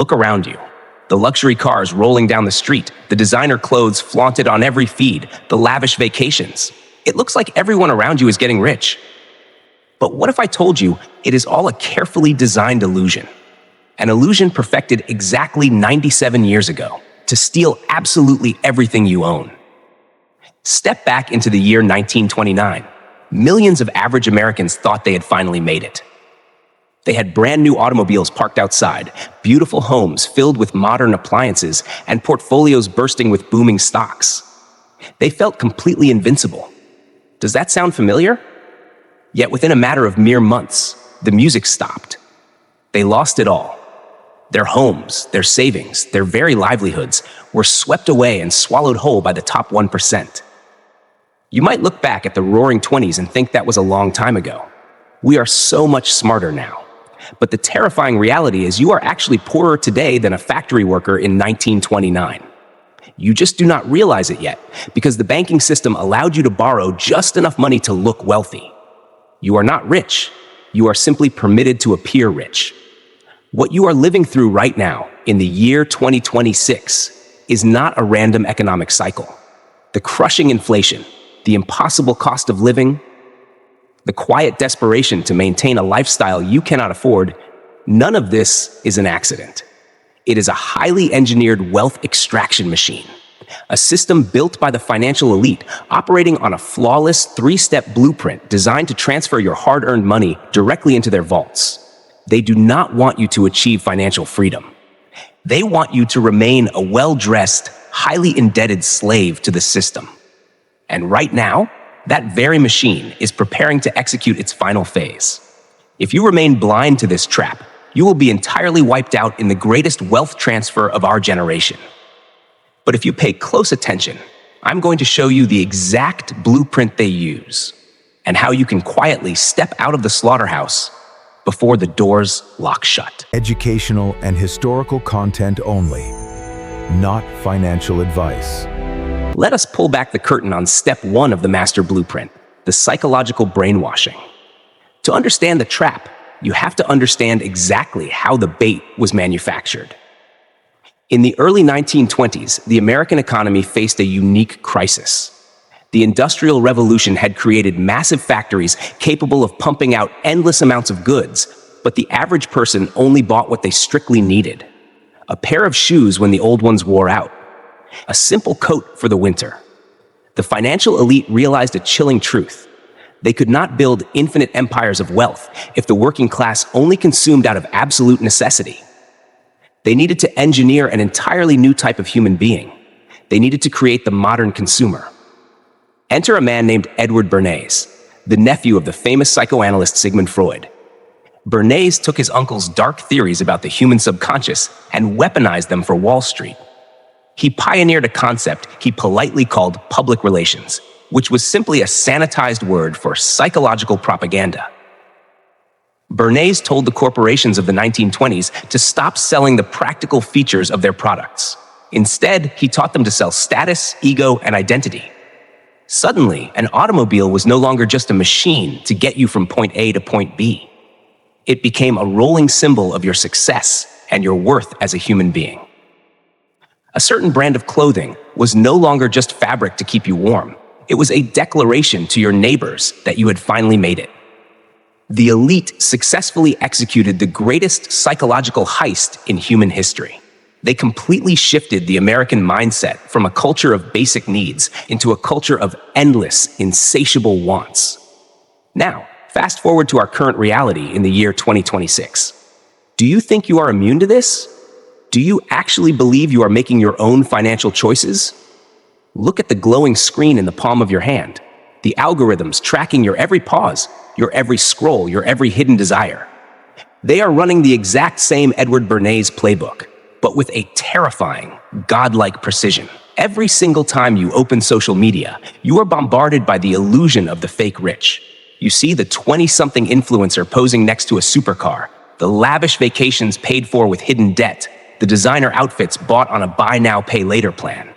Look around you. The luxury cars rolling down the street, the designer clothes flaunted on every feed, the lavish vacations. It looks like everyone around you is getting rich. But what if I told you it is all a carefully designed illusion? An illusion perfected exactly 97 years ago to steal absolutely everything you own. Step back into the year 1929. Millions of average Americans thought they had finally made it. They had brand new automobiles parked outside, beautiful homes filled with modern appliances, and portfolios bursting with booming stocks. They felt completely invincible. Does that sound familiar? Yet within a matter of mere months, the music stopped. They lost it all. Their homes, their savings, their very livelihoods were swept away and swallowed whole by the top 1%. You might look back at the roaring 20s and think that was a long time ago. We are so much smarter now. But the terrifying reality is you are actually poorer today than a factory worker in 1929. You just do not realize it yet, because the banking system allowed you to borrow just enough money to look wealthy. You are not rich. You are simply permitted to appear rich. What you are living through right now, in the year 2026, is not a random economic cycle. The crushing inflation, the impossible cost of living, the quiet desperation to maintain a lifestyle you cannot afford, none of this is an accident. It is a highly engineered wealth extraction machine, a system built by the financial elite operating on a flawless three-step blueprint designed to transfer your hard-earned money directly into their vaults. They do not want you to achieve financial freedom. They want you to remain a well-dressed, highly indebted slave to the system. And right now, that very machine is preparing to execute its final phase. If you remain blind to this trap, you will be entirely wiped out in the greatest wealth transfer of our generation. But if you pay close attention, I'm going to show you the exact blueprint they use and how you can quietly step out of the slaughterhouse before the doors lock shut. Educational and historical content only, not financial advice. Let us pull back the curtain on step 1 of the master blueprint, the psychological brainwashing. To understand the trap, you have to understand exactly how the bait was manufactured. In the early 1920s, the American economy faced a unique crisis. The Industrial Revolution had created massive factories capable of pumping out endless amounts of goods, but the average person only bought what they strictly needed. A pair of shoes when the old ones wore out. A simple coat for the winter. The financial elite realized a chilling truth. They could not build infinite empires of wealth if the working class only consumed out of absolute necessity. They needed to engineer an entirely new type of human being. They needed to create the modern consumer. Enter a man named Edward Bernays, the nephew of the famous psychoanalyst Sigmund Freud. Bernays took his uncle's dark theories about the human subconscious and weaponized them for Wall Street. He pioneered a concept he politely called public relations, which was simply a sanitized word for psychological propaganda. Bernays told the corporations of the 1920s to stop selling the practical features of their products. Instead, he taught them to sell status, ego, and identity. Suddenly, an automobile was no longer just a machine to get you from point A to point B. It became a rolling symbol of your success and your worth as a human being. A certain brand of clothing was no longer just fabric to keep you warm. It was a declaration to your neighbors that you had finally made it. The elite successfully executed the greatest psychological heist in human history. They completely shifted the American mindset from a culture of basic needs into a culture of endless, insatiable wants. Now, fast forward to our current reality in the year 2026. Do you think you are immune to this? Do you actually believe you are making your own financial choices? Look at the glowing screen in the palm of your hand. The algorithms tracking your every pause, your every scroll, your every hidden desire. They are running the exact same Edward Bernays playbook, but with a terrifying, godlike precision. Every single time you open social media, you are bombarded by the illusion of the fake rich. You see the 20-something influencer posing next to a supercar, the lavish vacations paid for with hidden debt, the designer outfits bought on a buy now, pay later plan.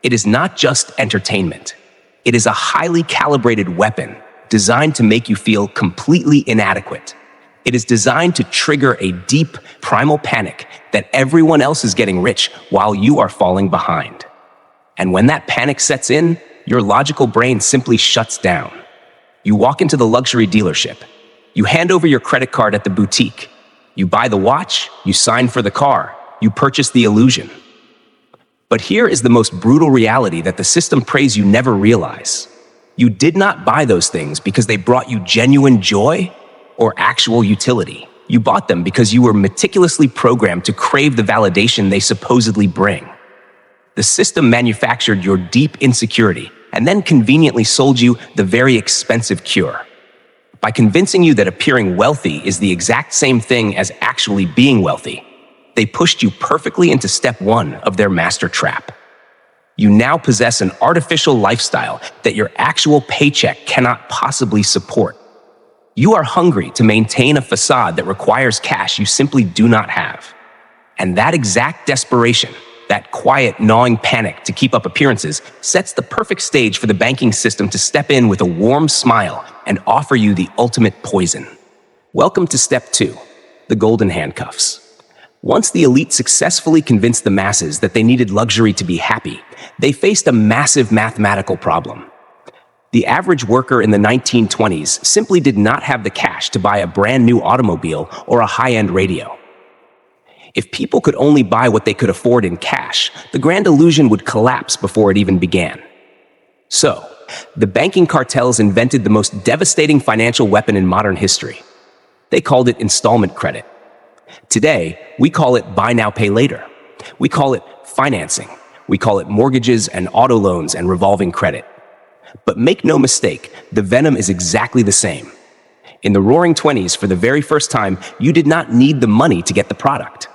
It is not just entertainment. It is a highly calibrated weapon designed to make you feel completely inadequate. It is designed to trigger a deep, primal panic that everyone else is getting rich while you are falling behind. And when that panic sets in, your logical brain simply shuts down. You walk into the luxury dealership. You hand over your credit card at the boutique. You buy the watch, you sign for the car, you purchase the illusion. But here is the most brutal reality that the system prays you never realize. You did not buy those things because they brought you genuine joy or actual utility. You bought them because you were meticulously programmed to crave the validation they supposedly bring. The system manufactured your deep insecurity and then conveniently sold you the very expensive cure. By convincing you that appearing wealthy is the exact same thing as actually being wealthy, they pushed you perfectly into step one of their master trap. You now possess an artificial lifestyle that your actual paycheck cannot possibly support. You are hungry to maintain a facade that requires cash you simply do not have. And that exact desperation, that quiet, gnawing panic to keep up appearances, sets the perfect stage for the banking system to step in with a warm smile and offer you the ultimate poison. Welcome to step 2, the golden handcuffs. Once the elite successfully convinced the masses that they needed luxury to be happy, they faced a massive mathematical problem. The average worker in the 1920s simply did not have the cash to buy a brand new automobile or a high-end radio. If people could only buy what they could afford in cash, the grand illusion would collapse before it even began. So, the banking cartels invented the most devastating financial weapon in modern history. They called it installment credit. Today, we call it buy now, pay later. We call it financing. We call it mortgages and auto loans and revolving credit. But make no mistake, the venom is exactly the same. In the Roaring '20s, for the very first time, you did not need the money to get the product.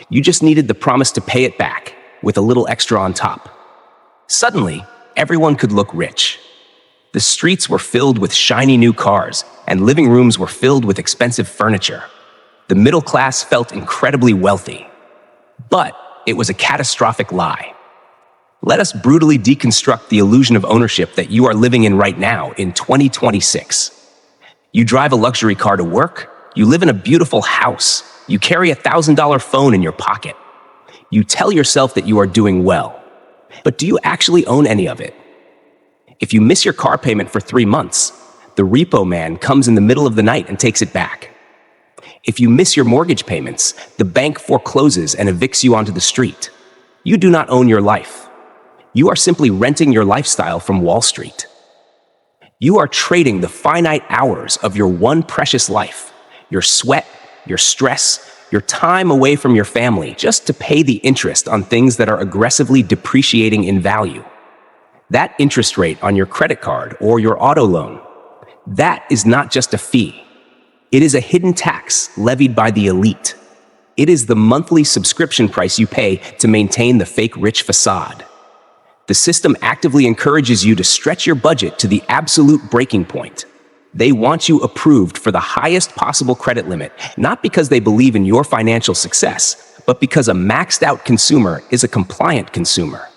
You just needed the promise to pay it back, with a little extra on top. Suddenly, everyone could look rich. The streets were filled with shiny new cars, and living rooms were filled with expensive furniture. The middle class felt incredibly wealthy. But it was a catastrophic lie. Let us brutally deconstruct the illusion of ownership that you are living in right now in 2026. You drive a luxury car to work, you live in a beautiful house, you carry a $1,000 phone in your pocket. You tell yourself that you are doing well. But do you actually own any of it? If you miss your car payment for 3 months, the repo man comes in the middle of the night and takes it back. If you miss your mortgage payments, the bank forecloses and evicts you onto the street. You do not own your life. You are simply renting your lifestyle from Wall Street. You are trading the finite hours of your one precious life, your sweat, your stress, your time away from your family, just to pay the interest on things that are aggressively depreciating in value. That interest rate on your credit card or your auto loan, that is not just a fee. It is a hidden tax levied by the elite. It is the monthly subscription price you pay to maintain the fake rich facade. The system actively encourages you to stretch your budget to the absolute breaking point. They want you approved for the highest possible credit limit, not because they believe in your financial success, but because a maxed out consumer is a compliant consumer.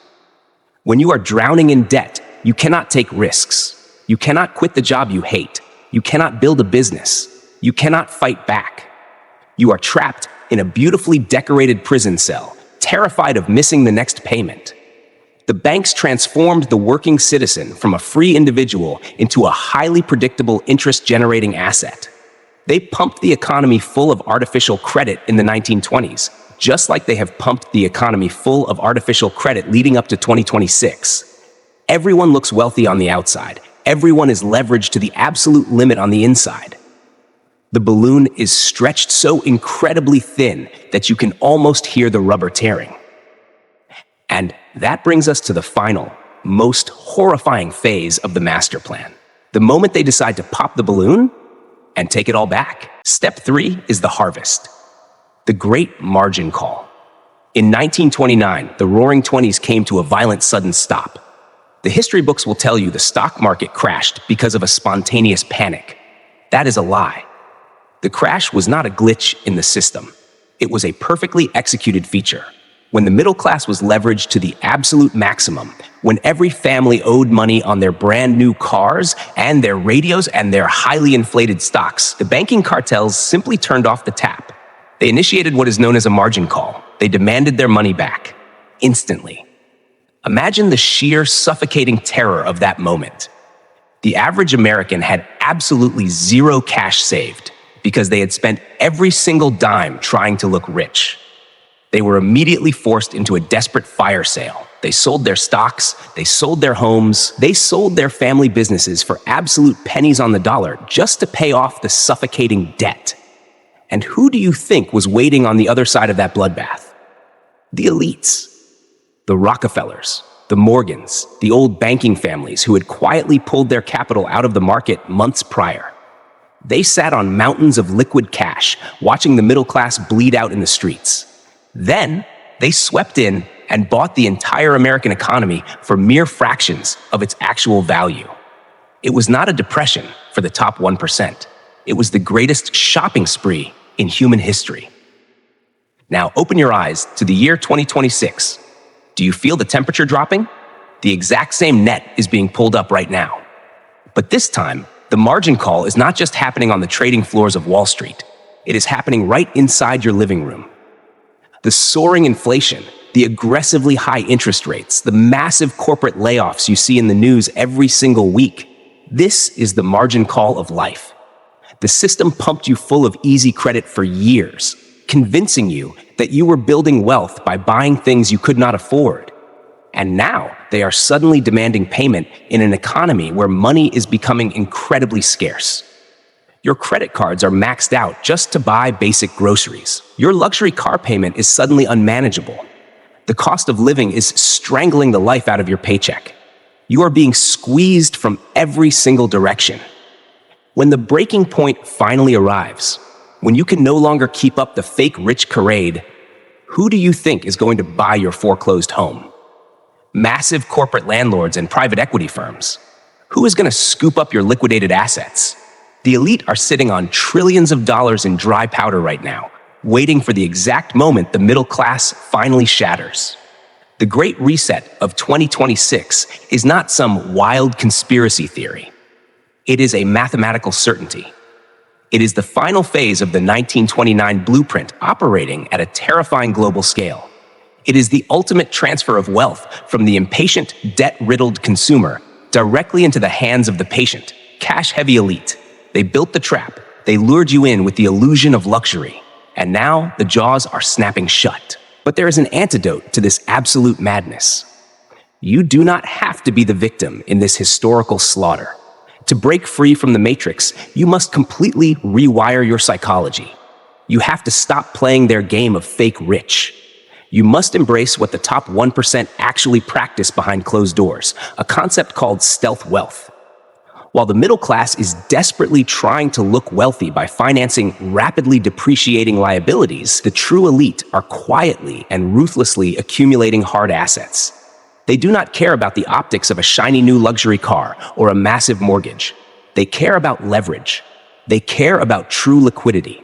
When you are drowning in debt, you cannot take risks. You cannot quit the job you hate. You cannot build a business. You cannot fight back. You are trapped in a beautifully decorated prison cell, terrified of missing the next payment. The banks transformed the working citizen from a free individual into a highly predictable interest-generating asset. They pumped the economy full of artificial credit in the 1920s, just like they have pumped the economy full of artificial credit leading up to 2026. Everyone looks wealthy on the outside. Everyone is leveraged to the absolute limit on the inside. The balloon is stretched so incredibly thin that you can almost hear the rubber tearing. And that brings us to the final, most horrifying phase of the master plan. The moment they decide to pop the balloon and take it all back. Step 3 is the harvest. The great margin call. In 1929, the Roaring '20s came to a violent sudden stop. The history books will tell you the stock market crashed because of a spontaneous panic. That is a lie. The crash was not a glitch in the system. It was a perfectly executed feature. when the middle class was leveraged to the absolute maximum, when every family owed money on their brand new cars and their radios and their highly inflated stocks, the banking cartels simply turned off the tap. They initiated what is known as a margin call. They demanded their money back, instantly. Imagine the sheer suffocating terror of that moment. The average American had absolutely zero cash saved because they had spent every single dime trying to look rich. They were immediately forced into a desperate fire sale. They sold their stocks, they sold their homes, they sold their family businesses for absolute pennies on the dollar just to pay off the suffocating debt. And who do you think was waiting on the other side of that bloodbath? The elites. The Rockefellers, the Morgans, the old banking families who had quietly pulled their capital out of the market months prior. They sat on mountains of liquid cash, watching the middle class bleed out in the streets. Then, they swept in and bought the entire American economy for mere fractions of its actual value. It was not a depression for the top 1%. It was the greatest shopping spree in human history. Now, open your eyes to the year 2026. Do you feel the temperature dropping? The exact same net is being pulled up right now. But this time, the margin call is not just happening on the trading floors of Wall Street. It is happening right inside your living room. The soaring inflation, the aggressively high interest rates, the massive corporate layoffs you see in the news every single week. This is the margin call of life. The system pumped you full of easy credit for years, convincing you that you were building wealth by buying things you could not afford. And now they are suddenly demanding payment in an economy where money is becoming incredibly scarce. Your credit cards are maxed out just to buy basic groceries. Your luxury car payment is suddenly unmanageable. The cost of living is strangling the life out of your paycheck. You are being squeezed from every single direction. When the breaking point finally arrives, when you can no longer keep up the fake rich charade, who do you think is going to buy your foreclosed home? Massive corporate landlords and private equity firms. Who is going to scoop up your liquidated assets? The elite are sitting on trillions of dollars in dry powder right now, waiting for the exact moment the middle class finally shatters. The Great Reset of 2026 is not some wild conspiracy theory. It is a mathematical certainty. It is the final phase of the 1929 blueprint operating at a terrifying global scale. It is the ultimate transfer of wealth from the impatient, debt-riddled consumer directly into the hands of the patient, cash-heavy elite. They built the trap. They lured you in with the illusion of luxury. And now the jaws are snapping shut. But there is an antidote to this absolute madness. You do not have to be the victim in this historical slaughter. To break free from the matrix, you must completely rewire your psychology. You have to stop playing their game of fake rich. You must embrace what the top 1% actually practice behind closed doors, a concept called stealth wealth. While the middle class is desperately trying to look wealthy by financing rapidly depreciating liabilities, the true elite are quietly and ruthlessly accumulating hard assets. They do not care about the optics of a shiny new luxury car or a massive mortgage. They care about leverage. They care about true liquidity.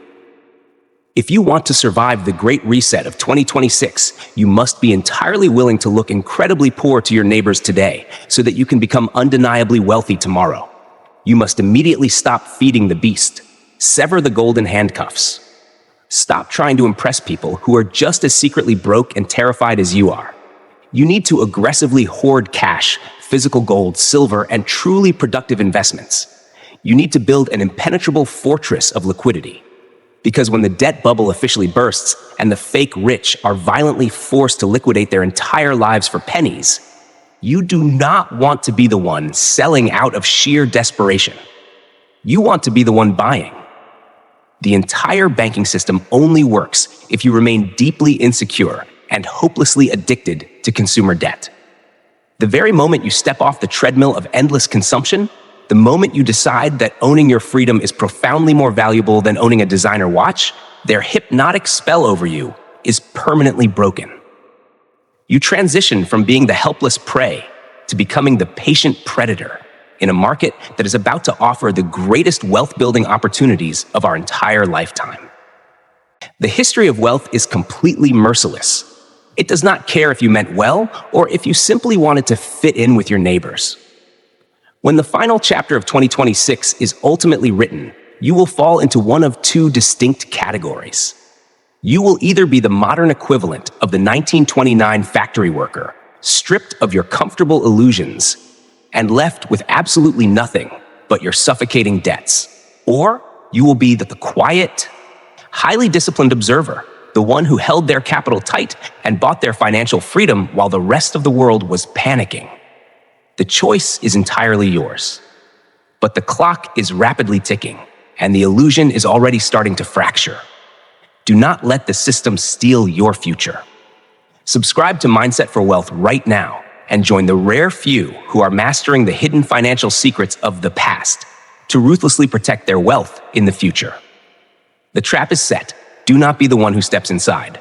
If you want to survive the Great Reset of 2026, you must be entirely willing to look incredibly poor to your neighbors today so that you can become undeniably wealthy tomorrow. You must immediately stop feeding the beast. Sever the golden handcuffs. Stop trying to impress people who are just as secretly broke and terrified as you are. You need to aggressively hoard cash, physical gold, silver, and truly productive investments. You need to build an impenetrable fortress of liquidity. Because when the debt bubble officially bursts and the fake rich are violently forced to liquidate their entire lives for pennies, you do not want to be the one selling out of sheer desperation. You want to be the one buying. The entire banking system only works if you remain deeply insecure and hopelessly addicted to consumer debt. The very moment you step off the treadmill of endless consumption, the moment you decide that owning your freedom is profoundly more valuable than owning a designer watch, their hypnotic spell over you is permanently broken. You transition from being the helpless prey to becoming the patient predator in a market that is about to offer the greatest wealth-building opportunities of our entire lifetime. The history of wealth is completely merciless. It does not care if you meant well or if you simply wanted to fit in with your neighbors. When the final chapter of 2026 is ultimately written, you will fall into one of two distinct categories. You will either be the modern equivalent of the 1929 factory worker, stripped of your comfortable illusions and left with absolutely nothing but your suffocating debts. Or you will be the quiet, highly disciplined observer, the one who held their capital tight and bought their financial freedom while the rest of the world was panicking. The choice is entirely yours. But the clock is rapidly ticking, and the illusion is already starting to fracture. Do not let the system steal your future. Subscribe to Mindset for Wealth right now and join the rare few who are mastering the hidden financial secrets of the past to ruthlessly protect their wealth in the future. The trap is set. Do not be the one who steps inside.